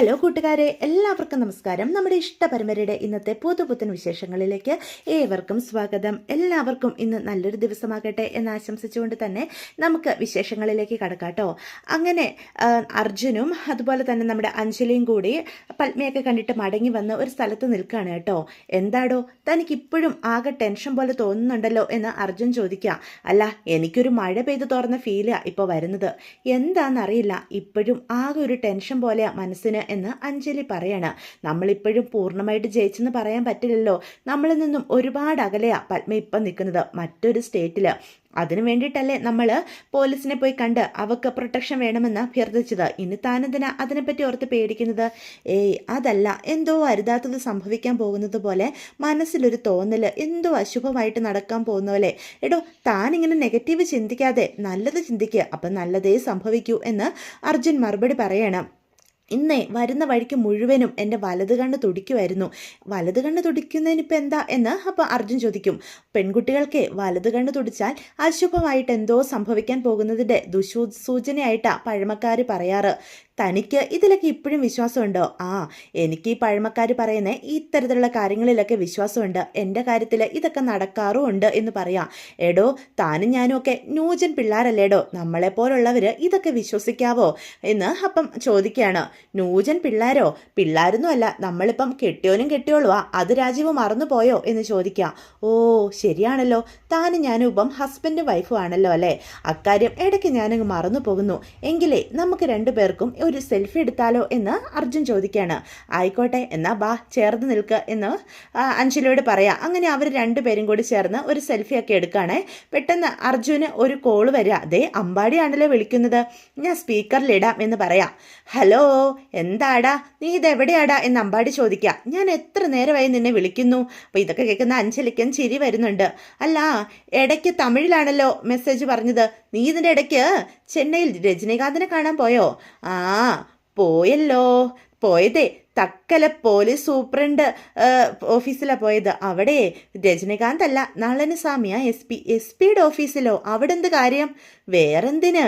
Hello കൂട്ടുകാരെ, എല്ലാവർക്കും നമസ്കാരം. നമ്മുടെ ഇഷ്ടപരമ്പരയുടെ ഇന്നത്തെ പുതുപുത്തൻ വിശേഷങ്ങളിലേക്ക് ഏവർക്കും സ്വാഗതം. എല്ലാവർക്കും ഇന്ന് നല്ലൊരു ദിവസമാകട്ടെ എന്ന് ആശംസിച്ചുകൊണ്ട് തന്നെ നമുക്ക് വിശേഷങ്ങളിലേക്ക് കടക്കാട്ടോ. അങ്ങനെ അർജുനും അതുപോലെ തന്നെ നമ്മുടെ അഞ്ജലിയും കൂടി പത്മയൊക്കെ കണ്ടിട്ട് മടങ്ങി വന്ന് ഒരു സ്ഥലത്ത് നിൽക്കുകയാണ് കേട്ടോ. എന്താടോ തനിക്കിപ്പോഴും ആകെ ടെൻഷൻ പോലെ തോന്നുന്നുണ്ടല്ലോ എന്ന് അർജുൻ ചോദിക്കുക. അല്ല, എനിക്കൊരു മഴ പെയ്ത് തോർന്ന ഫീലാണ് ഇപ്പോൾ വരുന്നത്. എന്താണെന്നറിയില്ല, ഇപ്പോഴും ആകെ ഒരു ടെൻഷൻ പോലെയാണ് മനസ്സിന് എന്ന് അഞ്ജലി പറയാണ്. നമ്മളിപ്പോഴും പൂർണ്ണമായിട്ട് ജയിച്ചെന്ന് പറയാൻ പറ്റില്ലല്ലോ. നമ്മളിൽ നിന്നും ഒരുപാട് അകലെയാ പത്മ ഇപ്പം നിൽക്കുന്നത്, മറ്റൊരു സ്റ്റേറ്റിൽ. അതിനു വേണ്ടിയിട്ടല്ലേ നമ്മൾ പോലീസിനെ പോയി കണ്ട് അവർക്ക് പ്രൊട്ടക്ഷൻ വേണമെന്ന് അഭ്യർത്ഥിച്ചത്. ഇനി താനെന്തിനാ അതിനെപ്പറ്റി ഓർത്ത് പേടിക്കുന്നത്? അതല്ല, എന്തോ അരുതാത്തത് സംഭവിക്കാൻ പോകുന്നത് പോലെ മനസ്സിലൊരു തോന്നൽ, എന്തോ അശുഭമായിട്ട് നടക്കാൻ പോകുന്ന പോലെ. എടോ, താനിങ്ങനെ നെഗറ്റീവ് ചിന്തിക്കാതെ നല്ലത് ചിന്തിക്കുക, അപ്പം നല്ലതേ സംഭവിക്കൂ എന്ന് അർജുൻ മറുപടി പറയണം. ഇന്നേ വരുന്ന വഴിക്ക് മുഴുവനും എൻ്റെ വലത് കണ്ണ് തുടിക്കുമായിരുന്നു. വലത് കണ്ണ് തുടിക്കുന്നതിനിപ്പോൾ എന്താ എന്ന് അപ്പോൾ അർജുൻ ചോദിക്കും. പെൺകുട്ടികൾക്ക് വലത് കണ്ണ് തുടിച്ചാൽ അശുഭമായിട്ട് എന്തോ സംഭവിക്കാൻ പോകുന്നതിൻ്റെ സൂചനയായിട്ടാണ് പഴമക്കാർ പറയാറ്. തനിക്ക് ഇതിലൊക്കെ ഇപ്പോഴും വിശ്വാസമുണ്ടോ? എനിക്ക് ഈ പഴമക്കാർ പറയുന്ന ഇത്തരത്തിലുള്ള കാര്യങ്ങളിലൊക്കെ വിശ്വാസമുണ്ട്. എൻ്റെ കാര്യത്തിൽ ഇതൊക്കെ നടക്കാറുമുണ്ട് എന്ന് പറയാം. എടോ, താനും ഞാനും ഒക്കെ ന്യൂജൻ പിള്ളേരല്ലേടോ, നമ്മളെപ്പോലുള്ളവർ ഇതൊക്കെ വിശ്വസിക്കാവോ എന്ന് അപ്പം ചോദിക്കുകയാണ്. ന്യൂജൻ പിള്ളേരോ? പിള്ളേരൊന്നും അല്ല, നമ്മളിപ്പം കെട്ടിയോനും കെട്ടിയോളുവാ, അത് രാജീവ് മറന്നു പോയോ എന്ന് ചോദിക്കാം. ഓ ശരിയാണല്ലോ, താനും ഞാനും ഇപ്പം ഹസ്ബൻഡും വൈഫും ആണല്ലോ അല്ലേ. അക്കാര്യം ഇടയ്ക്ക് ഞാനങ്ങ് മറന്നു പോകുന്നു. എങ്കിലേ നമുക്ക് രണ്ടുപേർക്കും ഒരു സെൽഫി എടുത്താലോ എന്ന് അർജുൻ ചോദിക്കുകയാണ്. ആയിക്കോട്ടെ, എന്നാ ബാ ചേർന്ന് നിൽക്കുക എന്ന് അഞ്ജലിയോട് പറയാം. അങ്ങനെ അവർ രണ്ടുപേരും കൂടി ചേർന്ന് ഒരു സെൽഫിയൊക്കെ എടുക്കുകയാണേ. പെട്ടെന്ന് അർജുന് ഒരു കോള് വരിക. അതേ അമ്പാടിയാണല്ലോ വിളിക്കുന്നത്. ഞാൻ സ്പീക്കറിലിടാം എന്ന് പറയാം. ഹലോ, എന്താടാ, നീ ഇതെവിടെയാടാ എന്ന് അമ്പാടി ചോദിക്കുക. ഞാൻ എത്ര നേരമായി നിന്നെ വിളിക്കുന്നു. അപ്പോൾ ഇതൊക്കെ കേൾക്കുന്ന അഞ്ജലിക്കും ചിരി വരുന്നുണ്ട്. അല്ല, ഇടയ്ക്ക് തമിഴിലാണല്ലോ മെസ്സേജ് പറഞ്ഞത്. നീ ഇതിൻ്റെ ഇടയ്ക്ക് ചെന്നൈയിൽ രജനീകാന്തിനെ കാണാൻ പോയോ? പോയല്ലോ. പോയതേ തക്കല പോലീസ് സൂപ്രണ്ട് ഓഫീസിലാണ് പോയത്. അവിടെ രജനീകാന്ത് അല്ല, നളനസ്വാമിയാ എസ് പിയുടെ ഓഫീസിലോ? അവിടെ എന്ത് കാര്യം? വേറെന്തിന്?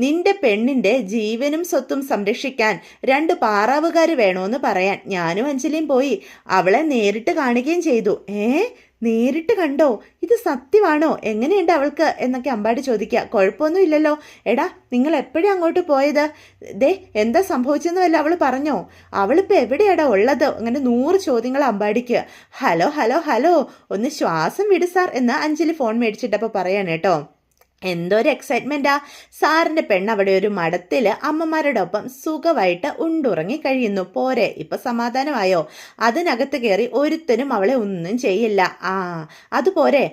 നിന്റെ പെണ്ണിൻ്റെ ജീവനും സ്വത്തും സംരക്ഷിക്കാൻ 2 പാറാവുകാർ വേണമെന്ന് പറയാൻ ഞാനും അഞ്ജലിയും പോയി. അവളെ നേരിട്ട് കാണുകയും ചെയ്തു. നേരിട്ട് കണ്ടോ? ഇത് സത്യമാണോ? എങ്ങനെയുണ്ട് അവൾക്ക് എന്നൊക്കെ അമ്പാടി ചോദിക്കുക. കുഴപ്പമൊന്നും ഇല്ലല്ലോ. എടാ, നിങ്ങൾ എപ്പോഴും അങ്ങോട്ട് പോയത്? എന്താ സംഭവിച്ചെന്ന് വല്ല അവൾ പറഞ്ഞോ? അവളിപ്പോൾ എവിടെയാടാ ഉള്ളത്? അങ്ങനെ 100 ചോദ്യങ്ങൾ അമ്പാടിക്ക്. ഹലോ ഹലോ ഹലോ, ഒന്ന് ശ്വാസം വിട് സാർ എന്ന് അഞ്ജലി ഫോൺ മേടിച്ചിട്ടപ്പോൾ പറയാൻ കേട്ടോ. എന്തൊരു എക്സൈറ്റ്മെൻറ്റാ. സാറിൻ്റെ പെണ്ണ് അവിടെ ഒരു മഠത്തിൽ അമ്മമാരോടൊപ്പം സുഖമായിട്ട് ഉണ്ടുറങ്ങി കഴിയുന്നു. പോരെ, ഇപ്പം സമാധാനമായോ? അതിനകത്ത് കയറി ഒരുത്തനും അവളെ ഒന്നും ചെയ്യില്ല. അതുപോരെ?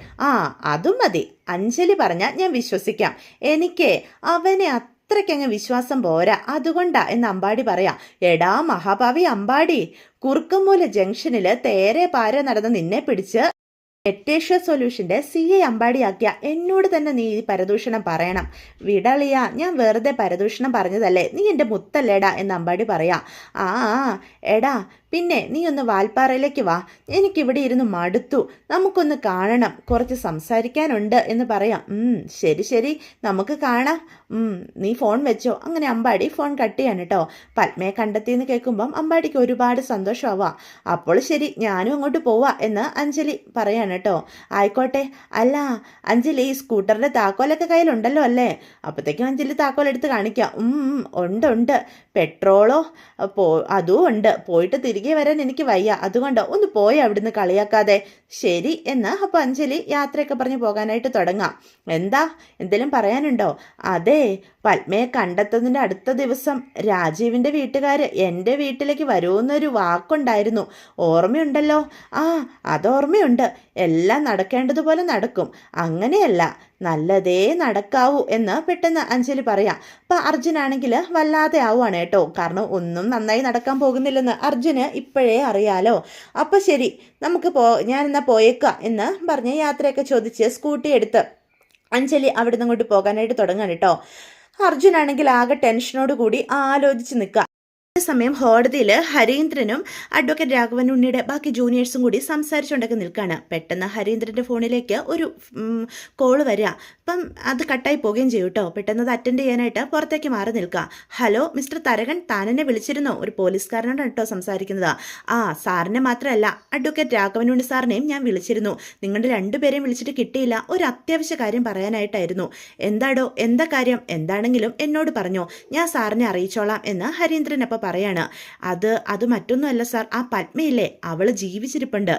അതും മതി. അഞ്ജലി പറഞ്ഞാൽ ഞാൻ വിശ്വസിക്കാം. എനിക്ക് അവനെ അത്രയ്ക്കങ്ങ് വിശ്വാസം പോരാ, അതുകൊണ്ടാ എന്ന് അമ്പാടി പറയാം. എടാ മഹാഭാവി അമ്പാടി, കുറുക്കമ്മൂല ജംഗ്ഷനിൽ തേരെ പാര നടന്ന് നിന്നെ പിടിച്ച് എറ്റേഷ്യ സൊല്യൂഷൻ്റെ CA അമ്പാടിയാക്കിയ എന്നോട് തന്നെ നീ ഈ പരദൂഷണം പറയണം. വിടളിയ, ഞാൻ വെറുതെ പരദൂഷണം പറഞ്ഞതല്ലേ, നീ എൻ്റെ മുത്തല്ലേടാ എന്ന് അമ്പാടി പറയാം. എടാ, പിന്നെ നീ ഒന്ന് വാൽപ്പാറയിലേക്ക് വാ, എനിക്കിവിടെ ഇരുന്ന് മടുത്തു, നമുക്കൊന്ന് കാണണം, കുറച്ച് സംസാരിക്കാനുണ്ട് എന്ന് പറയാം. ശരി ശരി, നമുക്ക് കാണാം. നീ ഫോൺ വെച്ചോ. അങ്ങനെ അമ്പാടി ഫോൺ കട്ട് ചെയ്യാൻ കേട്ടോ. പത്മയെ കണ്ടെത്തിയെന്ന് കേൾക്കുമ്പം അമ്പാടിക്ക് ഒരുപാട് സന്തോഷമാവാം. അപ്പോൾ ശരി, ഞാനും അങ്ങോട്ട് പോവാ എന്ന് അഞ്ജലി പറയാണ് കേട്ടോ. ആയിക്കോട്ടെ. അല്ല അഞ്ജലി, സ്കൂട്ടറിൻ്റെ താക്കോലൊക്കെ കയ്യിലുണ്ടല്ലോ അല്ലേ? അപ്പോഴത്തേക്കും അഞ്ജലി താക്കോലെടുത്ത് കാണിക്കാം. ഉണ്ട്. പെട്രോളോ അതും ഉണ്ട്. പോയിട്ട് തിരികെ വരാൻ എനിക്ക് വയ്യ, അതുകൊണ്ട് ഒന്ന് പോയി അവിടുന്ന് കളിയാക്കാതെ. ശരി എന്ന് അപ്പോൾ അഞ്ജലി യാത്രയൊക്കെ പറഞ്ഞ് പോകാനായിട്ട് തുടങ്ങാം. എന്താ, എന്തെങ്കിലും പറയാനുണ്ടോ? അതെ, പത്മയെ കണ്ടെത്തുന്നതിൻ്റെ അടുത്ത ദിവസം രാജീവിൻ്റെ വീട്ടുകാർ എൻ്റെ വീട്ടിലേക്ക് വരുമെന്നൊരു വാക്കുണ്ടായിരുന്നു. ഓർമ്മയുണ്ടല്ലോ? അതോർമ്മയുണ്ട്. എല്ലാം നടക്കേണ്ടതുപോലെ നടക്കും. അങ്ങനെയല്ല, നല്ലതേ നടക്കാവൂ എന്ന് പെട്ടെന്ന് അഞ്ജലി പറയാം. അപ്പം അർജുനാണെങ്കിൽ വല്ലാതെ ആവുകയാണ് കേട്ടോ. കാരണം ഒന്നും നന്നായി നടക്കാൻ പോകുന്നില്ലെന്ന് അർജുന് ഇപ്പോഴേ അറിയാലോ. അപ്പം ശരി, നമുക്ക് ഞാനെന്നാ പോയേക്കാം എന്ന് പറഞ്ഞ് യാത്രയൊക്കെ ചോദിച്ച് സ്കൂട്ടി എടുത്ത് അഞ്ജലി അവിടെ നിന്ന് അങ്ങോട്ട് പോകാനായിട്ട് തുടങ്ങാൻ കേട്ടോ. അർജുനാണെങ്കിൽ ആകെ ടെൻഷനോട് കൂടി ആലോചിച്ച് നിൽക്കുക. സമയം കോടതിയിൽ ഹരീന്ദ്രനും അഡ്വക്കേറ്റ് രാഘവൻ ഉണ്ണിയുടെ ബാക്കി ജൂനിയേഴ്സും കൂടി സംസാരിച്ചുകൊണ്ടൊക്കെ നിൽക്കുകയാണ്. പെട്ടെന്ന് ഹരീന്ദ്രൻ്റെ ഫോണിലേക്ക് ഒരു കോള് വരിക. അപ്പം അത് കട്ടായി പോവുകയും ചെയ്യും കേട്ടോ. പെട്ടെന്ന് അത് അറ്റൻഡ് ചെയ്യാനായിട്ട് പുറത്തേക്ക് മാറി നിൽക്കുക. ഹലോ മിസ്റ്റർ തരകൻ, താനെന്നെ വിളിച്ചിരുന്നോ? ഒരു പോലീസുകാരനോടാണ് കേട്ടോ സംസാരിക്കുന്നത്. ആ, സാറിനെ മാത്രമല്ല അഡ്വക്കേറ്റ് രാഘവൻ ഉണ്ണി സാറിനെയും ഞാൻ വിളിച്ചിരുന്നു. നിങ്ങളുടെ രണ്ടുപേരെയും വിളിച്ചിട്ട് കിട്ടിയില്ല. ഒരു അത്യാവശ്യ കാര്യം പറയാനായിട്ടായിരുന്നു. എന്താടോ, എന്താ കാര്യം? എന്താണെങ്കിലും എന്നോട് പറഞ്ഞോ, ഞാൻ സാറിനെ അറിയിച്ചോളാം എന്ന് ഹരീന്ദ്രൻ അപ്പോൾ പറയാണ്. അത് മറ്റൊന്നുമല്ല സാർ, ആ പത്മയില്ലേ, അവള് ജീവിച്ചിരിപ്പുണ്ട്.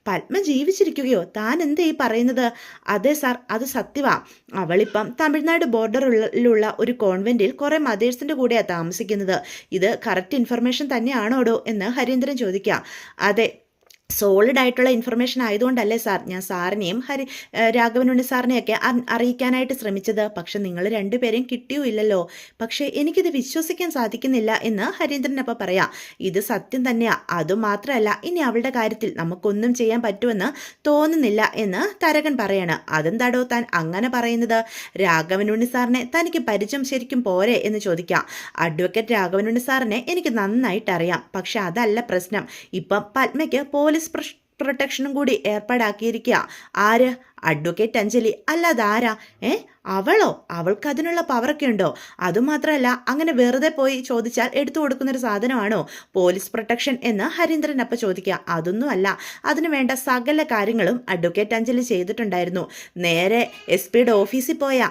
പത്മ ജീവിച്ചിരിക്കുകയോ? താൻ എന്താ ഈ പറയുന്നത്? അതെ സാർ, അത് സത്യവാ. അവളിപ്പം തമിഴ്നാട് ബോർഡറിലുള്ള ഒരു കോൺവെന്റിൽ കുറെ മദേഴ്സിന്റെ കൂടെയാണ് താമസിക്കുന്നത്. ഇത് കറക്റ്റ് ഇൻഫർമേഷൻ തന്നെയാണോടോ എന്ന് ഹരീന്ദ്രൻ ചോദിക്കാം. അതെ, സോളിഡ് ആയിട്ടുള്ള ഇൻഫർമേഷൻ ആയതുകൊണ്ടല്ലേ സാർ ഞാൻ സാറിനെയും രാഘവനുണ്ണി സാറിനെയൊക്കെ അറിയിക്കാനായിട്ട് ശ്രമിച്ചത്. പക്ഷെ നിങ്ങൾ രണ്ടുപേരെയും കിട്ടിയോ ഇല്ലല്ലോ. പക്ഷേ എനിക്കിത് വിശ്വസിക്കാൻ സാധിക്കുന്നില്ല എന്ന് ഹരീന്ദ്രനപ്പം പറയാം. ഇത് സത്യം തന്നെയാ. അതുമാത്രമല്ല, ഇനി അവളുടെ കാര്യത്തിൽ നമുക്കൊന്നും ചെയ്യാൻ പറ്റുമെന്ന് തോന്നുന്നില്ല എന്ന് തരകൻ പറയാണ്. അതെന്താടോ താൻ അങ്ങനെ പറയുന്നത്? രാഘവനുണ്ണി സാറിനെ തനിക്ക് പരിചയം ശരിക്കും പോരെ എന്ന് ചോദിക്കാം. അഡ്വക്കേറ്റ് രാഘവനുണ്ണി സാറിനെ എനിക്ക് നന്നായിട്ട് അറിയാം. പക്ഷെ അതല്ല പ്രശ്നം. ഇപ്പം പത്മയ്ക്ക് പോലീസ് പ്രൊട്ടക്ഷനും കൂടി ഏർപ്പാടാക്കിയിരിക്കുക. ആര്? അഡ്വക്കേറ്റ് അഞ്ജലി. അല്ലാതെ ആരാ? അവളോ? അവൾക്ക് അതിനുള്ള പവറൊക്കെ ഉണ്ടോ? അതുമാത്രമല്ല, അങ്ങനെ വെറുതെ പോയി ചോദിച്ചാൽ എടുത്തു കൊടുക്കുന്നൊരു സാധനമാണോ പോലീസ് പ്രൊട്ടക്ഷൻ എന്ന് ഹരീന്ദ്രൻ അപ്പം ചോദിക്കുക. അതൊന്നുമല്ല, അതിനു വേണ്ട സകല കാര്യങ്ങളും അഡ്വക്കേറ്റ് അഞ്ജലി ചെയ്തിട്ടുണ്ടായിരുന്നു. നേരെ SP ഓഫീസിൽ പോയ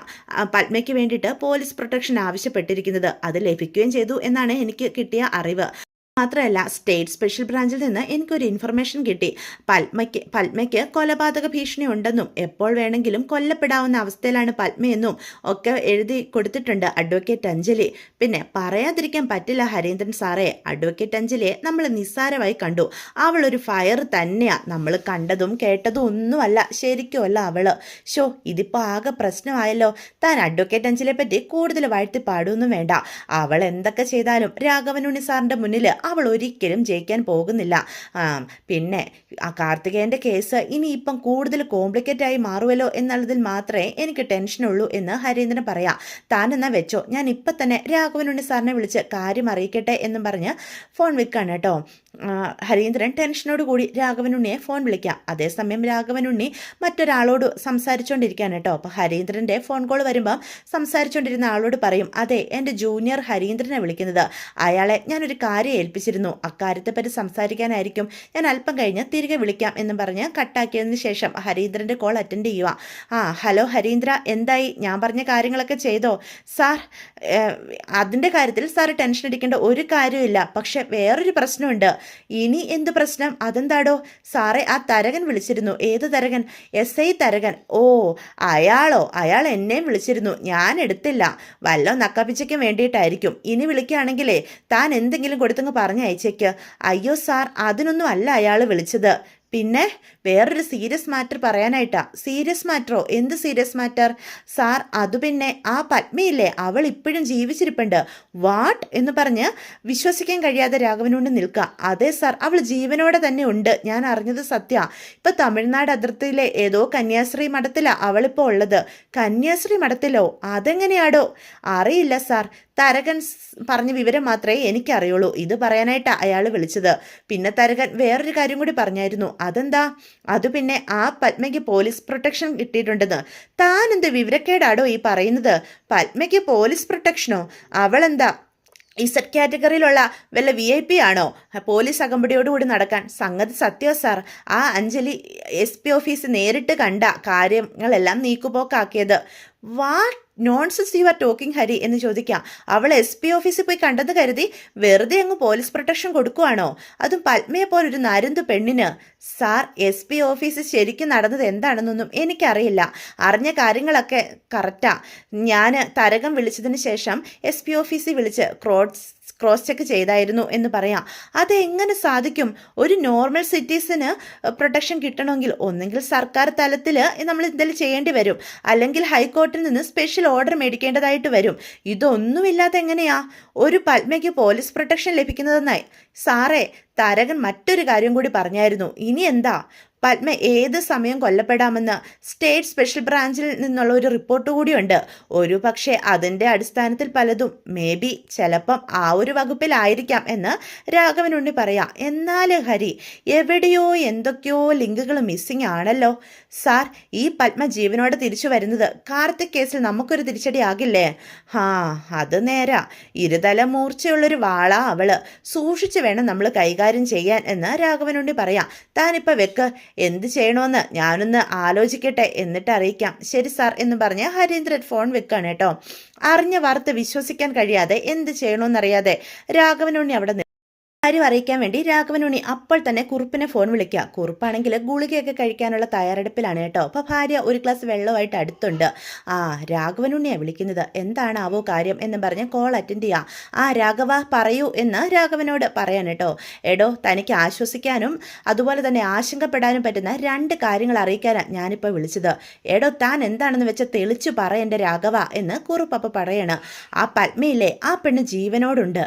പത്മയ്ക്ക് വേണ്ടിയിട്ട് പോലീസ് പ്രൊട്ടക്ഷൻ ആവശ്യപ്പെട്ടിരിക്കുന്നത്. അത് ലഭിക്കുകയും ചെയ്തു എന്നാണ് എനിക്ക് കിട്ടിയ അറിവ്. മാത്രമല്ല, സ്റ്റേറ്റ് സ്പെഷ്യൽ ബ്രാഞ്ചിൽ നിന്ന് എനിക്കൊരു ഇൻഫർമേഷൻ കിട്ടി. പത്മയ്ക്ക് കൊലപാതക ഭീഷണി ഉണ്ടെന്നും എപ്പോൾ വേണമെങ്കിലും കൊല്ലപ്പെടാവുന്ന അവസ്ഥയിലാണ് പത്മയെന്നും ഒക്കെ എഴുതി കൊടുത്തിട്ടുണ്ട് അഡ്വക്കേറ്റ് അഞ്ജലി. പിന്നെ പറയാതിരിക്കാൻ പറ്റില്ല ഹരീന്ദ്രൻ സാറേ, അഡ്വക്കേറ്റ് അഞ്ജലിയെ നമ്മൾ നിസ്സാരമായി കണ്ടു. അവളൊരു ഫയർ തന്നെയാ. നമ്മൾ കണ്ടതും കേട്ടതും ഒന്നുമല്ല, ശരിക്കുമല്ല അവള്. ഇതിപ്പോൾ ആകെ പ്രശ്നമായല്ലോ. താൻ അഡ്വക്കേറ്റ് അഞ്ജലിയെ പറ്റി കൂടുതൽ വാഴ്ത്തി പാടുമൊന്നും വേണ്ട. അവൾ എന്തൊക്കെ ചെയ്താലും രാഘവനുണ്ണി സാറിൻ്റെ മുന്നിൽ അവൾ ഒരിക്കലും ജയിക്കാൻ പോകുന്നില്ല. പിന്നെ ആ കാർത്തികേയൻ്റെ കേസ് ഇനിയിപ്പം കൂടുതൽ കോംപ്ലിക്കേറ്റ് ആയി മാറുമല്ലോ എന്നുള്ളതിൽ മാത്രമേ എനിക്ക് ടെൻഷനുള്ളൂ എന്ന് ഹരീന്ദ്രൻ പറയാം. താൻ എന്നാ വെച്ചോ, ഞാൻ ഇപ്പം തന്നെ രാഘവനുണ്ണി സാറിനെ വിളിച്ച് കാര്യം അറിയിക്കട്ടെ എന്നും പറഞ്ഞ് ഫോൺ വെക്കാണ് കേട്ടോ. ഹരീന്ദ്രൻ ടെൻഷനോട് കൂടി രാഘവനുണ്ണിയെ ഫോൺ വിളിക്കാം. അതേസമയം രാഘവനുണ്ണി മറ്റൊരാളോട് സംസാരിച്ചുകൊണ്ടിരിക്കുകയാണ് കേട്ടോ. അപ്പോൾ ഹരീന്ദ്രൻ്റെ ഫോൺ കോൾ വരുമ്പം സംസാരിച്ചുകൊണ്ടിരുന്ന ആളോട് പറയും, അതെ, എൻ്റെ ജൂനിയർ ഹരീന്ദ്രനെ വിളിക്കുന്നത്. അയാളെ ഞാനൊരു കാര്യം ഏൽപ്പിച്ചിരുന്നു. അക്കാര്യത്തെപ്പറ്റി സംസാരിക്കാനായിരിക്കും. ഞാൻ അല്പം കഴിഞ്ഞ് തിരികെ വിളിക്കാം എന്നും പറഞ്ഞ് കട്ടാക്കിയതിന് ശേഷം ഹരീന്ദ്രൻ്റെ കോൾ അറ്റൻഡ് ചെയ്യുക. ഹലോ ഹരീന്ദ്ര, എന്തായി? ഞാൻ പറഞ്ഞ കാര്യങ്ങളൊക്കെ ചെയ്തോ? സാർ, അതിൻ്റെ കാര്യത്തിൽ സാർ ടെൻഷൻ അടിക്കേണ്ട ഒരു കാര്യമില്ല. പക്ഷെ വേറൊരു പ്രശ്നമുണ്ട്. ഇനി എന്ത് പ്രശ്നം? അതെന്താടോ? സാറേ, ആ തരകൻ വിളിച്ചിരുന്നു. ഏത് തരകൻ? SI തരകൻ. ഓ, അയാളോ? അയാൾ എന്നെയും വിളിച്ചിരുന്നു. ഞാൻ എടുത്തില്ല. വല്ലോ നക്കാപ്പിച്ചയ്ക്കും വേണ്ടിയിട്ടായിരിക്കും. ഇനി വിളിക്കുകയാണെങ്കിലേ താൻ എന്തെങ്കിലും കൊടുത്തങ്ങ് പറഞ്ഞയച്ചേക്ക്. അയ്യോ സാർ, അതിനൊന്നും അല്ല അയാൾ വിളിച്ചത്. പിന്നെ വേറൊരു സീരിയസ് മാറ്റർ പറയാനായിട്ടാ. സീരിയസ് മാറ്ററോ? എന്ത് സീരിയസ് മാറ്റർ? സാർ, അത് പിന്നെ ആ പത്മയില്ലേ, അവൾ ഇപ്പോഴും ജീവിച്ചിരിപ്പുണ്ട്. വാട്ട് എന്ന് പറഞ്ഞ് വിശ്വസിക്കാൻ കഴിയാതെ രാഘവനുണ്ട് നിൽക്കുക. അതെ സാർ, അവൾ ജീവനോടെ തന്നെ ഉണ്ട്. ഞാൻ അറിഞ്ഞത് സത്യ. ഇപ്പം തമിഴ്നാട് അതിർത്തിയിലെ ഏതോ കന്യാശ്രീ മഠത്തിലാണ് അവളിപ്പോൾ ഉള്ളത്. കന്യാശ്രീ മഠത്തിലോ? അതെങ്ങനെയാടോ? അറിയില്ല സാർ. തരകൻ പറഞ്ഞ വിവരം മാത്രമേ എനിക്കറിയുള്ളൂ. ഇത് പറയാനായിട്ടാണ് അയാൾ വിളിച്ചത്. പിന്നെ തരകൻ വേറൊരു കാര്യം കൂടി പറഞ്ഞായിരുന്നു. അതെന്താ? അത് പിന്നെ ആ പത്മയ്ക്ക് പോലീസ് പ്രൊട്ടക്ഷൻ കിട്ടിയിട്ടുണ്ടെന്ന്. താൻ എന്ത് വിവരക്കേടാടോ ഈ പറയുന്നത്? പത്മയ്ക്ക് പോലീസ് പ്രൊട്ടക്ഷനോ? അവളെന്താ Z കാറ്റഗറിയിലുള്ള വല്ല VIP ആണോ പോലീസ് അകമ്പടിയോടുകൂടി നടക്കാൻ? സംഗതി സത്യോ സാർ. ആ അഞ്ജലി SP ഓഫീസ് നേരിട്ട് കണ്ട കാര്യങ്ങളെല്ലാം നീക്കുപോക്കാക്കിയത്. What nonsense you are talking Hari എന്ന് ചോദിക്കാം. അവൾ SP ഓഫീസിൽ പോയി കണ്ടെന്ന് കരുതി വെറുതെ അങ്ങ് പോലീസ് പ്രൊട്ടക്ഷൻ കൊടുക്കുവാണോ? അതും പത്മയെ പോലൊരു നരുന്ത് പെണ്ണിന്. സാർ, SP ഓഫീസിൽ ശരിക്കും നടന്നത് എന്താണെന്നൊന്നും എനിക്കറിയില്ല. അറിഞ്ഞ കാര്യങ്ങളൊക്കെ കറക്റ്റാ. ഞാൻ തരകം വിളിച്ചതിന് ശേഷം SP ഓഫീസിൽ വിളിച്ച് ക്രോസ് ചെക്ക് ചെയ്തായിരുന്നു എന്ന് പറയാം. അതെങ്ങനെ സാധിക്കും? ഒരു നോർമൽ സിറ്റിസന് പ്രൊട്ടക്ഷൻ കിട്ടണമെങ്കിൽ ഒന്നെങ്കിൽ സർക്കാർ തലത്തിൽ നമ്മൾ എന്തെങ്കിലും ചെയ്യേണ്ടി വരും, അല്ലെങ്കിൽ ഹൈക്കോർട്ടിൽ നിന്ന് സ്പെഷ്യൽ ഓർഡർ മേടിക്കേണ്ടതായിട്ട് വരും. ഇതൊന്നുമില്ലാതെ എങ്ങനെയാ ഒരു പത്മയ്ക്ക് പോലീസ് പ്രൊട്ടക്ഷൻ ലഭിക്കുന്നതെന്നായി? സാറേ, തരകൻ മറ്റൊരു കാര്യം കൂടി പറഞ്ഞായിരുന്നു. ഇനി എന്താ? പത്മ ഏത് സമയം കൊല്ലപ്പെടാമെന്ന് സ്റ്റേറ്റ് സ്പെഷ്യൽ ബ്രാഞ്ചിൽ നിന്നുള്ള ഒരു റിപ്പോർട്ട് കൂടിയുണ്ട്. ഒരു പക്ഷേ അതിൻ്റെ അടിസ്ഥാനത്തിൽ പലതും ചിലപ്പം ആ ഒരു വകുപ്പിലായിരിക്കാം എന്ന് രാഘവനുണ്ണി പറയാം. എന്നാൽ ഹരി, എവിടെയോ എന്തൊക്കെയോ ലിങ്കുകൾ മിസ്സിംഗ് ആണല്ലോ. സാർ, ഈ പത്മ ജീവനോടെ തിരിച്ചു വരുന്നത് കാർത്തിക് കേസിൽ നമുക്കൊരു തിരിച്ചടി ആകില്ലേ? അത് നേരാ. ഇരുതല മൂർച്ചയുള്ളൊരു വാളാ അവള്. സൂക്ഷിച്ചു വേണം നമ്മൾ കൈകാര്യം ചെയ്യാൻ എന്ന് രാഘവനുണ്ണി പറയാം. താനിപ്പോൾ വെക്ക്, എന്ത് ചെയ്യണമെന്ന് ഞാനൊന്ന് ആലോചിക്കട്ടെ, എന്നിട്ട് അറിയിക്കാം. ശരി സാർ എന്ന് പറഞ്ഞ് ഹരീന്ദ്രൻ ഫോൺ വെക്കാണ് കേട്ടോ. അറിഞ്ഞ വാർത്ത വിശ്വസിക്കാൻ കഴിയാതെ എന്ത് ചെയ്യണമെന്നറിയാതെ രാഘവനുണ്ണി അവിടെ കാര്യം അറിയിക്കാൻ വേണ്ടി രാഘവനുണ്ണി അപ്പോൾ തന്നെ കുറുപ്പിനെ ഫോൺ വിളിക്കുക. കുറുപ്പാണെങ്കിൽ ഗുളികയൊക്കെ കഴിക്കാനുള്ള തയ്യാറെടുപ്പിലാണ് കേട്ടോ. അപ്പോൾ ഭാര്യ ഒരു ഗ്ലാസ് വെള്ളമായിട്ട് അടുത്തുണ്ട്. രാഘവനുണ്ണിയാണ് വിളിക്കുന്നത്. എന്താണാവോ കാര്യം എന്ന് പറഞ്ഞ് കോൾ അറ്റൻഡ് ചെയ്യുക. രാഘവ പറയൂ എന്ന് രാഘവനോട് പറയാൻ കേട്ടോ. എടോ, തനിക്ക് ആശ്വസിക്കാനും അതുപോലെ തന്നെ ആശങ്കപ്പെടാനും പറ്റുന്ന 2 കാര്യങ്ങൾ അറിയിക്കാനാണ് ഞാനിപ്പോൾ വിളിച്ചത്. എടോ, താൻ എന്താണെന്ന് വെച്ചാൽ തെളിച്ചു പറ എൻ്റെ രാഘവ എന്ന് കുറുപ്പ പറയാണ്. ആ പത്മയില്ലേ, ആ പെണ്ണ് ജീവനോടുണ്ട്.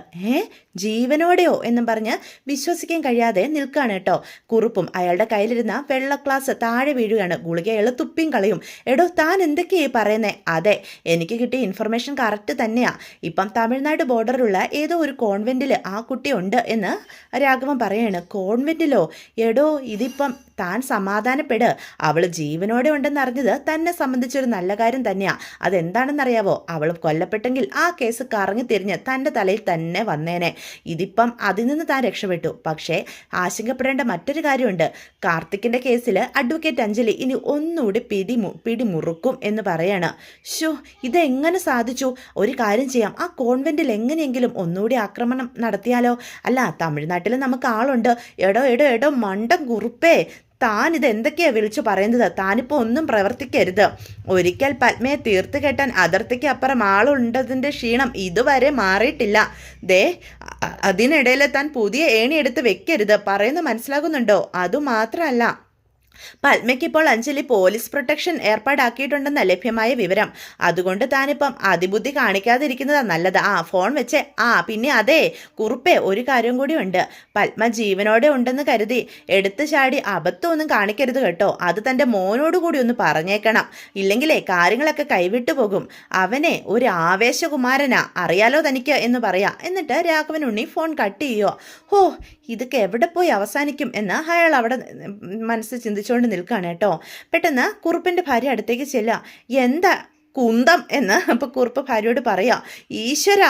ജീവനോടെയോ എന്നും പറഞ്ഞ് വിശ്വസിക്കാൻ കഴിയാതെ നിൽക്കുകയാണ് കേട്ടോ. കുറുപ്പും അയാളുടെ കയ്യിലിരുന്ന വെള്ള ഗ്ലാസ് താഴെ വീഴുകയാണ്. ഗുളിക അയാൾ തുപ്പിയും കളയും. എടോ, താൻ എന്തൊക്കെയായി പറയുന്നേ? അതെ, എനിക്ക് കിട്ടിയ ഇൻഫർമേഷൻ കറക്റ്റ് തന്നെയാ. ഇപ്പം തമിഴ്നാട് ബോർഡറിലുള്ള ഏതോ ഒരു കോൺവെന്റിൽ ആ കുട്ടി ഉണ്ട് എന്ന് രാഘവൻ പറയാണ്. കോൺവെന്റിലോ? എടോ, ഇതിപ്പം താൻ സമാധാനപ്പെട്. അവൾ ജീവനോടെ ഉണ്ടെന്ന് അറിഞ്ഞത് തന്നെ സംബന്ധിച്ചൊരു നല്ല കാര്യം തന്നെയാ. അതെന്താണെന്നറിയാവോ? അവൾ കൊല്ലപ്പെട്ടെങ്കിൽ ആ കേസ് കറങ്ങി തിരിഞ്ഞ് തൻ്റെ തലയിൽ തന്നെ വന്നേനെ. ഇതിപ്പം അതിൽ നിന്ന് താൻ രക്ഷപ്പെട്ടു. പക്ഷേ ആശങ്കപ്പെടേണ്ട മറ്റൊരു കാര്യമുണ്ട്. കാർത്തിക്കിൻ്റെ കേസിൽ അഡ്വക്കേറ്റ് അഞ്ജലി ഇനി ഒന്നുകൂടി പിടിമുറുക്കും എന്ന് പറയാണ്. ഇതെങ്ങനെ സാധിച്ചു? ഒരു കാര്യം ചെയ്യാം, ആ കോൺവെന്റിൽ എങ്ങനെയെങ്കിലും ഒന്നുകൂടി ആക്രമണം നടത്തിയാലോ? അല്ല, തമിഴ്നാട്ടിൽ നമുക്ക് ആളുണ്ട്. എടോ മണ്ടൻ കുറുപ്പേ, താൻ ഇത് എന്തൊക്കെയാ വിളിച്ചു പറയുന്നത്? താനിപ്പോൾ ഒന്നും പ്രവർത്തിക്കരുത്. ഒരിക്കൽ പത്മയെ തീർത്ത് കെട്ടാൻ അതിർത്തിക്ക് അപ്പുറം ആളുണ്ടതിൻ്റെ ക്ഷീണം ഇതുവരെ മാറിയിട്ടില്ല. അതിനിടയിൽ താൻ പുതിയ ഏണി എടുത്ത് വെക്കരുത്. പറയുന്നത് മനസ്സിലാകുന്നുണ്ടോ? അതുമാത്രമല്ല, പത്മയ്ക്കിപ്പോൾ അഞ്ജലി പോലീസ് പ്രൊട്ടക്ഷൻ ഏർപ്പാടാക്കിയിട്ടുണ്ടെന്ന ലഭ്യമായ വിവരം. അതുകൊണ്ട് താനിപ്പം അതിബുദ്ധി കാണിക്കാതിരിക്കുന്നതാ നല്ലത്. ഫോൺ വെച്ചേ. പിന്നെ അതെ കുറുപ്പേ, ഒരു കാര്യം കൂടി ഉണ്ട്. പത്മ ജീവനോടെ ഉണ്ടെന്ന് കരുതി എടുത്തു ചാടി അബദ്ധമൊന്നും കാണിക്കരുത് കേട്ടോ. അത് തൻ്റെ മോനോട് കൂടി ഒന്ന് പറഞ്ഞേക്കണം. ഇല്ലെങ്കിലേ കാര്യങ്ങളൊക്കെ കൈവിട്ടു പോകും. അവനെ ഒരു ആവേശകുമാരനാ, അറിയാലോ തനിക്ക് എന്ന് പറയാം. എന്നിട്ട് രാഘവനുണ്ണി ഫോൺ കട്ട് ചെയ്യുമോ. ഇതൊക്കെ എവിടെ പോയി അവസാനിക്കും എന്ന് അയാൾ അവിടെ മനസ്സിൽ ചിന്തിച്ചുകൊണ്ട് നിൽക്കുകയാണ് കേട്ടോ. പെട്ടെന്ന് കുറുപ്പിൻ്റെ ഭാര്യ അടുത്തേക്ക് ചെല്ലുക. എന്താ കുന്തം എന്ന് അപ്പോൾ കുറുപ്പ് ഭാര്യയോട് പറയാം. ഈശ്വര,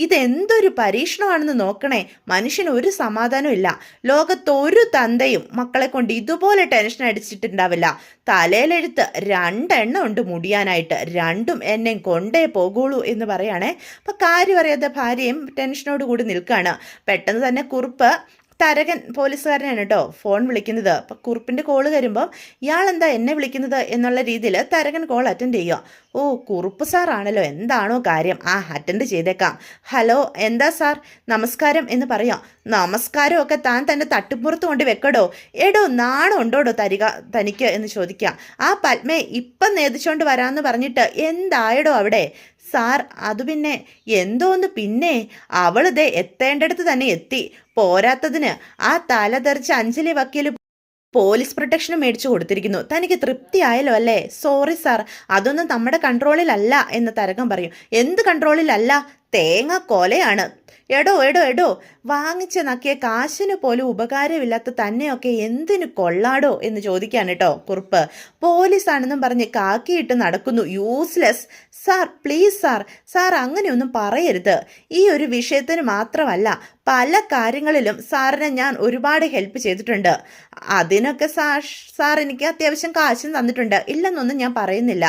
ഇതെന്തൊരു പരീക്ഷണമാണെന്ന് നോക്കണേ. മനുഷ്യന് ഒരു സമാധാനവും ഇല്ല. ലോകത്തൊരു തന്തയും മക്കളെ കൊണ്ട് ഇതുപോലെ ടെൻഷൻ അടിച്ചിട്ടുണ്ടാവില്ല. തലയിലെഴുത്ത് 2 എണ്ണം ഉണ്ട് മുടിയാനായിട്ട്. 2ഉം എന്നെ കൊണ്ടേ പോകുള്ളൂ എന്ന് പറയുകയാണേ. അപ്പം കാര്യം അറിയാതെ ഭാര്യയും ടെൻഷനോട് കൂടി നിൽക്കുകയാണ്. പെട്ടെന്ന് തന്നെ കുറുപ്പ് തരകൻ പോലീസുകാരനാണ് കേട്ടോ ഫോൺ വിളിക്കുന്നത്. അപ്പം കുറുപ്പിൻ്റെ കോള് വരുമ്പം ഇയാളെന്താ എന്നെ വിളിക്കുന്നത് എന്നുള്ള രീതിയിൽ തരകൻ കോൾ അറ്റൻഡ് ചെയ്യുക. കുറുപ്പ് സാറാണല്ലോ, എന്താണോ കാര്യം? അറ്റൻഡ് ചെയ്തേക്കാം. ഹലോ, എന്താ സാർ? നമസ്കാരം എന്ന് പറയാം. നമസ്കാരമൊക്കെ താൻ തന്നെ തട്ടിപ്പുറത്ത് കൊണ്ട് വെക്കടോ. നാണം ഉണ്ടോടോ തനിക്ക് എന്ന് ചോദിക്കാം. പത്മയെ ഇപ്പം നേദിച്ചുകൊണ്ട് വരാമെന്ന് പറഞ്ഞിട്ട് എന്തായടോ അവിടെ? സാർ, അത് പിന്നെ എന്തോന്ന് പിന്നെ, അവളിതേ എത്തേണ്ടടുത്ത് തന്നെ എത്തി. പോരാത്തതിന് തല തെറിച്ച അഞ്ജലി വക്കീൽ പോലീസ് പ്രൊട്ടക്ഷനും മേടിച്ചു കൊടുത്തിരിക്കുന്നു. തനിക്ക് തൃപ്തിയായല്ലോ അല്ലേ? സോറി സാർ, അതൊന്നും നമ്മുടെ കൺട്രോളിലല്ല എന്ന് തരകം പറയും. എന്ത് കൺട്രോളിലല്ല? തേങ്ങ കൊലയാണ്. എടോ വാങ്ങിച്ച് നക്കിയ കാശിന് പോലും ഉപകാരമില്ലാത്ത തന്നെയൊക്കെ എന്തിനു കൊള്ളാടോ എന്ന് ചോദിക്കാൻ കേട്ടോ കുറുപ്പ്. പോലീസാണെന്നും പറഞ്ഞ് കാക്കിയിട്ട് നടക്കുന്നു. യൂസ്ലെസ്. സാർ, പ്ലീസ് സാർ അങ്ങനെയൊന്നും പറയരുത്. ഈ ഒരു വിഷയത്തിന് മാത്രമല്ല, പല കാര്യങ്ങളിലും സാറിനെ ഞാൻ ഒരുപാട് ഹെൽപ്പ് ചെയ്തിട്ടുണ്ട്. അതിനൊക്കെ സാർ എനിക്ക് അത്യാവശ്യം കാശും തന്നിട്ടുണ്ട്. ഇല്ലെന്നൊന്നും ഞാൻ പറയുന്നില്ല.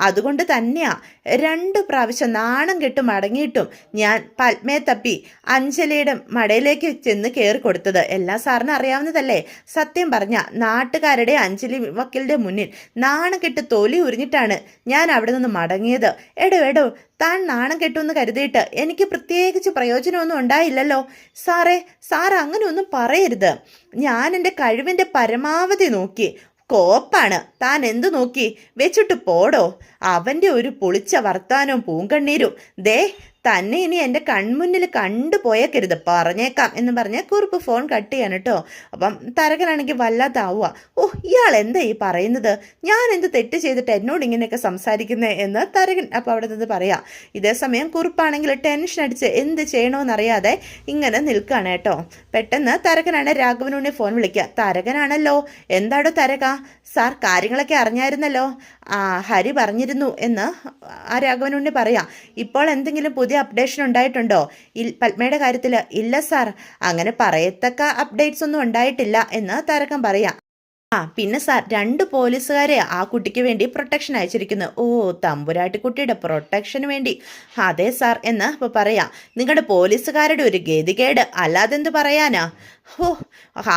അതുകൊണ്ട് തന്നെയാ 2 പ്രാവശ്യം നാണം കെട്ട് മടങ്ങിയിട്ടും ഞാൻ പത്മയെ തപ്പി അഞ്ജലിയുടെ മടയിലേക്ക് ചെന്ന് കയറി കൊടുത്തത്. എല്ലാം സാറിന് അറിയാവുന്നതല്ലേ. സത്യം പറഞ്ഞ നാട്ടുകാരുടെ അഞ്ജലി വക്കീലിൻ്റെ മുന്നിൽ നാണം കെട്ട് തൊലി ഉരിഞ്ഞിട്ടാണ് ഞാൻ അവിടെ നിന്ന് മടങ്ങിയത്. എടോ താൻ നാണം കെട്ടുമെന്ന് കരുതിയിട്ട് എനിക്ക് പ്രത്യേകിച്ച് പ്രയോജനമൊന്നും ഉണ്ടായില്ലല്ലോ. സാർ അങ്ങനെയൊന്നും പറയരുത്. ഞാൻ എൻ്റെ കഴിവിൻ്റെ പരമാവധി നോക്കി. കോപ്പാണ്. താൻ എന്തു നോക്കി? വെച്ചിട്ട് പോടോ. അവൻ്റെ ഒരു പൊളിച്ച വർത്താനവും പൂങ്കണ്ണീരും. തന്നെ ഇനി എൻ്റെ കൺമുന്നിൽ കണ്ടുപോയേക്കരുത്, പറഞ്ഞേക്കാം എന്ന് പറഞ്ഞ് കുറുപ്പ് ഫോൺ കട്ട് ചെയ്യാൻ കേട്ടോ. അപ്പം തരകനാണെങ്കിൽ വല്ലാതാവുക. ഓ, ഇയാൾ എന്താ ഈ പറയുന്നത്, ഞാൻ എന്ത് തെറ്റ് ചെയ്തിട്ട് എന്നോട് ഇങ്ങനെയൊക്കെ സംസാരിക്കുന്നത് എന്ന് തരകൻ അപ്പോൾ അവിടെ നിന്ന് പറയാം. ഇതേ സമയം കുറുപ്പാണെങ്കിൽ ടെൻഷൻ അടിച്ച് എന്ത് ചെയ്യണമെന്നറിയാതെ ഇങ്ങനെ നിൽക്കുകയാണ് കേട്ടോ. പെട്ടെന്ന് തരകനാണ് രാഘവനുണ്ണി ഫോൺ വിളിക്കുക. തരകനാണല്ലോ. എന്താടോ തരക? സാർ, കാര്യങ്ങളൊക്കെ അറിഞ്ഞായിരുന്നല്ലോ, ഹരി പറഞ്ഞിരുന്നു എന്ന് ആ രാഘവനുണ്ണി പറയാം. ഇപ്പോൾ എന്തെങ്കിലും പുതിയ അപ്ഡേഷൻ ഉണ്ടായിട്ടുണ്ടോ പത്മയുടെ കാര്യത്തിൽ? ഇല്ല സാർ, അങ്ങനെ പറയത്തക്ക അപ്ഡേറ്റ്സ് ഒന്നും ഉണ്ടായിട്ടില്ല എന്ന് തരകൻ പറയാം. പിന്നെ സാർ, 2 പോലീസുകാരെ ആ കുട്ടിക്ക് വേണ്ടി പ്രൊട്ടക്ഷൻ അയച്ചിരിക്കുന്നു. ഓ, തമ്പുരാട്ടിക്കുട്ടിയുടെ പ്രൊട്ടക്ഷന് വേണ്ടി? അതെ സാർ എന്ന് ഇപ്പോൾ പറയാം. നിങ്ങളുടെ പോലീസുകാരുടെ ഒരു ഗതികേട്, അല്ലാതെ എന്ത് പറയാനാ? ഓ,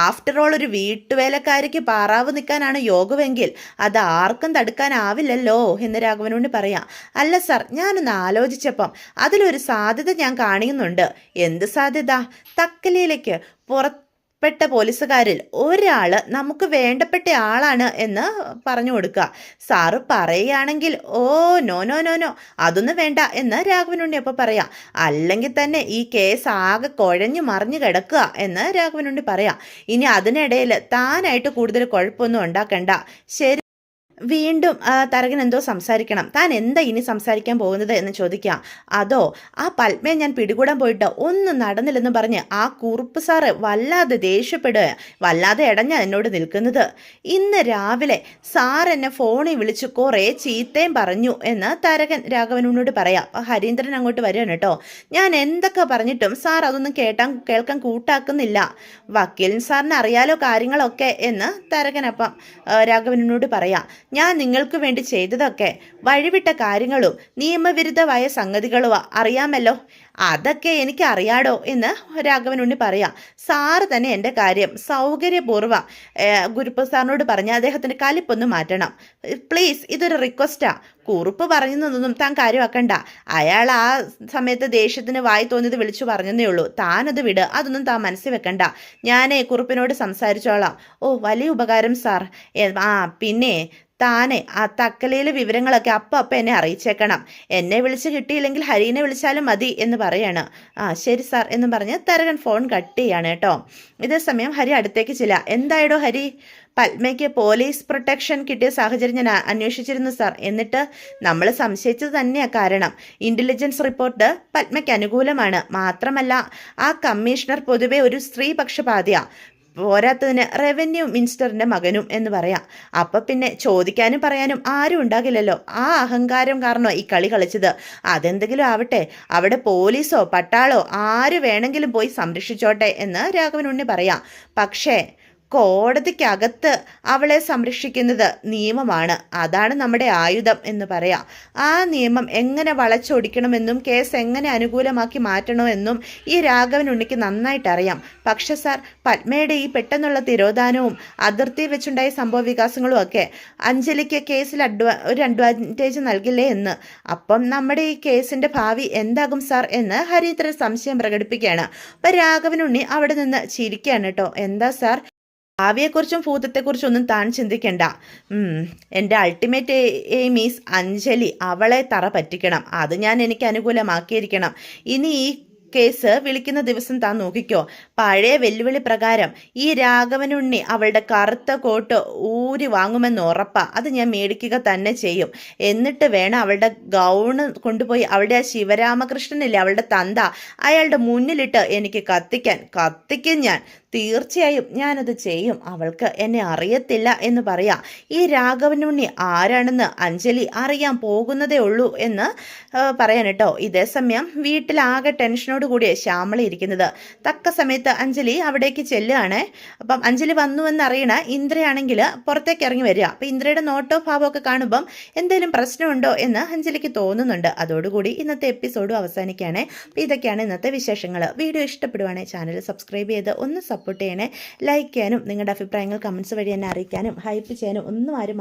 ആഫ്റ്റർ ഓൾ ഒരു വീട്ടുവേലക്കാരിക്ക് പാറാവ് നിൽക്കാനാണ് യോഗമെങ്കിൽ അത് ആർക്കും തടുക്കാനാവില്ലല്ലോ എന്ന് രാഘവനോട് പറയാം. അല്ല സാർ, ഞാനൊന്ന് ആലോചിച്ചപ്പം അതിലൊരു സാധ്യത ഞാൻ കാണുന്നുണ്ട്. എന്ത് സാധ്യത? തക്കലയിലേക്ക് പ്പെട്ട പോലീസുകാരിൽ ഒരാൾ നമുക്ക് വേണ്ടപ്പെട്ട ആളാണ് എന്ന് പറഞ്ഞു കൊടുക്കുക. സാറ് പറയുകയാണെങ്കിൽ oh no no no no, അതൊന്നും വേണ്ട എന്ന് രാഘവനുണ്ണി അപ്പോൾ പറയാം. അല്ലെങ്കിൽ തന്നെ ഈ കേസ് ആകെ കുഴഞ്ഞു മറിഞ്ഞു കിടക്കുക എന്ന് രാഘവനുണ്ണി പറയാം. ഇനി അതിനിടയിൽ താനായിട്ട് കൂടുതൽ കുഴപ്പമൊന്നും ഉണ്ടാക്കണ്ട. ശരി. വീണ്ടും തരകൻ എന്തോ സംസാരിക്കണം. താൻ എന്താ ഇനി സംസാരിക്കാൻ പോകുന്നത് എന്ന് ചോദിക്കാം. അതോ, ആ പത്മയെ ഞാൻ പിടികൂടാൻ പോയിട്ട് ഒന്നും നടന്നില്ലെന്ന് പറഞ്ഞ് ആ കുറുപ്പ് സാറ് വല്ലാതെ ദേഷ്യപ്പെടുക, വല്ലാതെ ഇടഞ്ഞ എന്നോട് നിൽക്കുന്നത്. ഇന്ന് രാവിലെ സാർ എന്നെ ഫോണിൽ വിളിച്ച് കുറേ ചീത്തയും പറഞ്ഞു എന്ന് തരകൻ രാഘവനോട് പറയാം. ഹരീന്ദ്രൻ അങ്ങോട്ട് വരികയാണ് കേട്ടോ. ഞാൻ എന്തൊക്കെ പറഞ്ഞിട്ടും സാർ അതൊന്നും കേൾക്കാൻ കൂട്ടാക്കുന്നില്ല. വക്കീലൻ സാറിന് അറിയാലോ കാര്യങ്ങളൊക്കെ എന്ന് തരകൻ അപ്പം രാഘവനോട് പറയാം. ഞാൻ നിങ്ങൾക്ക് വേണ്ടി ചെയ്തതൊക്കെ വഴിവിട്ട കാര്യങ്ങളും നിയമവിരുദ്ധമായ സംഗതികളും അറിയാമല്ലോ. അതൊക്കെ എനിക്ക് അറിയാടോ എന്ന് രാഘവനുണ്ണി പറയാം. സാറ് തന്നെ എൻ്റെ കാര്യം സൗകര്യപൂർവ്വം ഗുരുപ്പ് സാറിനോട് പറഞ്ഞ് അദ്ദേഹത്തിൻ്റെ കലിപ്പൊന്ന് മാറ്റണം പ്ലീസ്. ഇതൊരു റിക്വസ്റ്റാ. കുറുപ്പ് പറയുന്നതൊന്നും താൻ കാര്യമാക്കണ്ട. അയാൾ ആ സമയത്ത് ദേഷ്യത്തിന് വായി തോന്നിയത് വിളിച്ചു പറഞ്ഞതേ ഉള്ളൂ. താനത് വിട്, അതൊന്നും താൻ മനസ്സിൽ വെക്കണ്ട. ഞാനേ കുറുപ്പിനോട് സംസാരിച്ചോളാം. ഓ, വലിയ ഉപകാരം സാർ. പിന്നെ താനെ ആ തക്കലയിലെ വിവരങ്ങളൊക്കെ അപ്പം എന്നെ അറിയിച്ചേക്കണം. എന്നെ വിളിച്ച് കിട്ടിയില്ലെങ്കിൽ ഹരീനെ വിളിച്ചാലും മതി എന്ന് പറയാണ്. ശരി സാർ എന്ന് പറഞ്ഞ് തരകൻ ഫോൺ കട്ട് ചെയ്യാണ് കേട്ടോ. ഇതേ സമയം ഹരി അടുത്തേക്ക് ചില. എന്തായിടോ ഹരി? പത്മയ്ക്ക് പോലീസ് പ്രൊട്ടക്ഷൻ കിട്ടിയ സാഹചര്യം ഞാൻ അന്വേഷിച്ചിരുന്നു സാർ. എന്നിട്ട് നമ്മൾ സംശയിച്ചത് തന്നെയാണ് കാരണം. ഇന്റലിജൻസ് റിപ്പോർട്ട് പത്മയ്ക്ക് അനുകൂലമാണ്. മാത്രമല്ല ആ കമ്മീഷണർ പൊതുവെ ഒരു സ്ത്രീ പക്ഷപാതിയാണ്. പോരാത്തതിന് റവന്യൂ മിനിസ്റ്ററിൻ്റെ മകനും എന്ന് പറയാം. അപ്പം പിന്നെ ചോദിക്കാനും പറയാനും ആരും ഉണ്ടാകില്ലല്ലോ. ആ അഹങ്കാരം കാരണം ഈ കളി കളിച്ചത്. അതെന്തെങ്കിലും ആവട്ടെ, അവിടെ പോലീസോ പട്ടാളോ ആര് വേണമെങ്കിലും പോയി സംരക്ഷിച്ചോട്ടെ എന്ന് രാഘവനുണ്ണി പറയാം. പക്ഷേ കോടതിക്കകത്ത് അവളെ സംരക്ഷിക്കുന്നത് നിയമമാണ്. അതാണ് നമ്മുടെ ആയുധം എന്ന് പറയാം. ആ നിയമം എങ്ങനെ വളച്ചൊടിക്കണമെന്നും കേസ് എങ്ങനെ അനുകൂലമാക്കി മാറ്റണമെന്നും ഈ രാഘവനുണ്ണിക്ക് നന്നായിട്ട് അറിയാം. പക്ഷെ സാർ, പത്മയുടെ ഈ പെട്ടെന്നുള്ള തിരോധാനവും അതിർത്തി വെച്ചുണ്ടായ സംഭവ വികാസങ്ങളും ഒക്കെ അഞ്ജലിക്ക് കേസിൽ ഒരു അഡ്വാൻറ്റേജ് നൽകില്ലേ എന്ന്. അപ്പം നമ്മുടെ ഈ കേസിൻ്റെ ഭാവി എന്താകും സാർ എന്ന് ഹരീന്ദ്രൻ സംശയം പ്രകടിപ്പിക്കുകയാണ്. അപ്പം രാഘവനുണ്ണി അവിടെ നിന്ന് ചിരിക്കുകയാണ് കേട്ടോ. എന്താ സാർ, ഭാവിയെക്കുറിച്ചും ഭൂതത്തെക്കുറിച്ചും ഒന്നും താൻ ചിന്തിക്കണ്ട. എൻ്റെ അൾട്ടിമേറ്റ് എയിം ഈസ് അഞ്ജലി. അവളെ തറ പറ്റിക്കണം. അത് ഞാൻ എനിക്ക് അനുകൂലമാക്കിയിരിക്കണം. ഇനി ഈ കേസ് വിളിക്കുന്ന ദിവസം താൻ നോക്കിക്കോ. പഴയ വെല്ലുവിളി പ്രകാരം ഈ രാഘവനുണ്ണി അവളുടെ കറുത്ത കോട്ട് ഊരി വാങ്ങുമെന്ന് ഉറപ്പാ. അത് ഞാൻ മേടിക്കുക തന്നെ ചെയ്യും. എന്നിട്ട് വേണം അവളുടെ ഗൗണ് കൊണ്ടുപോയി അവളുടെ ആ ശിവരാമകൃഷ്ണനില്ലേ, അവളുടെ തന്ത, അയാളുടെ മുന്നിലിട്ട് എനിക്ക് കത്തിക്കും ഞാൻ. തീർച്ചയായും ഞാനത് ചെയ്യും. അവൾക്ക് എന്നെ അറിയത്തില്ല എന്ന് പറയാം. ഈ രാഘവനുണ്ണി ആരാണെന്ന് അഞ്ജലി അറിയാൻ പോകുന്നതേ ഉള്ളൂ എന്ന് പറയാൻ കേട്ടോ. ഇതേ സമയം വീട്ടിലാകെ ടെൻഷനോട് കൂടിയ ശ്യാമളി ഇരിക്കുന്നത്. തക്ക സമയത്ത് അഞ്ജലി അവിടേക്ക് ചെല്ലുകയാണ്. അപ്പം അഞ്ജലി വന്നു എന്നറിയണ ഇന്ദ്രയാണെങ്കിൽ പുറത്തേക്ക് ഇറങ്ങി വരിക. അപ്പം ഇന്ദ്രയുടെ നോട്ടോ ഭാവമൊക്കെ കാണുമ്പം എന്തെങ്കിലും പ്രശ്നമുണ്ടോ എന്ന് അഞ്ജലിക്ക് തോന്നുന്നുണ്ട്. അതോടുകൂടി ഇന്നത്തെ എപ്പിസോഡും അവസാനിക്കുകയാണ്. അപ്പം ഇതൊക്കെയാണ് ഇന്നത്തെ വിശേഷങ്ങൾ. വീഡിയോ ഇഷ്ടപ്പെടുവാണെങ്കിൽ ചാനൽ സബ്സ്ക്രൈബ് ചെയ്ത് ഒന്ന് സപ്പോർട്ട് ചെയ്യണേ. ലൈക്ക് ചെയ്യാനും നിങ്ങളുടെ അഭിപ്രായങ്ങൾ കമൻസ് വഴി എന്നെ അറിയിക്കാനും ഹൈപ്പ് ചെയ്യാനും ഒന്നും ആരും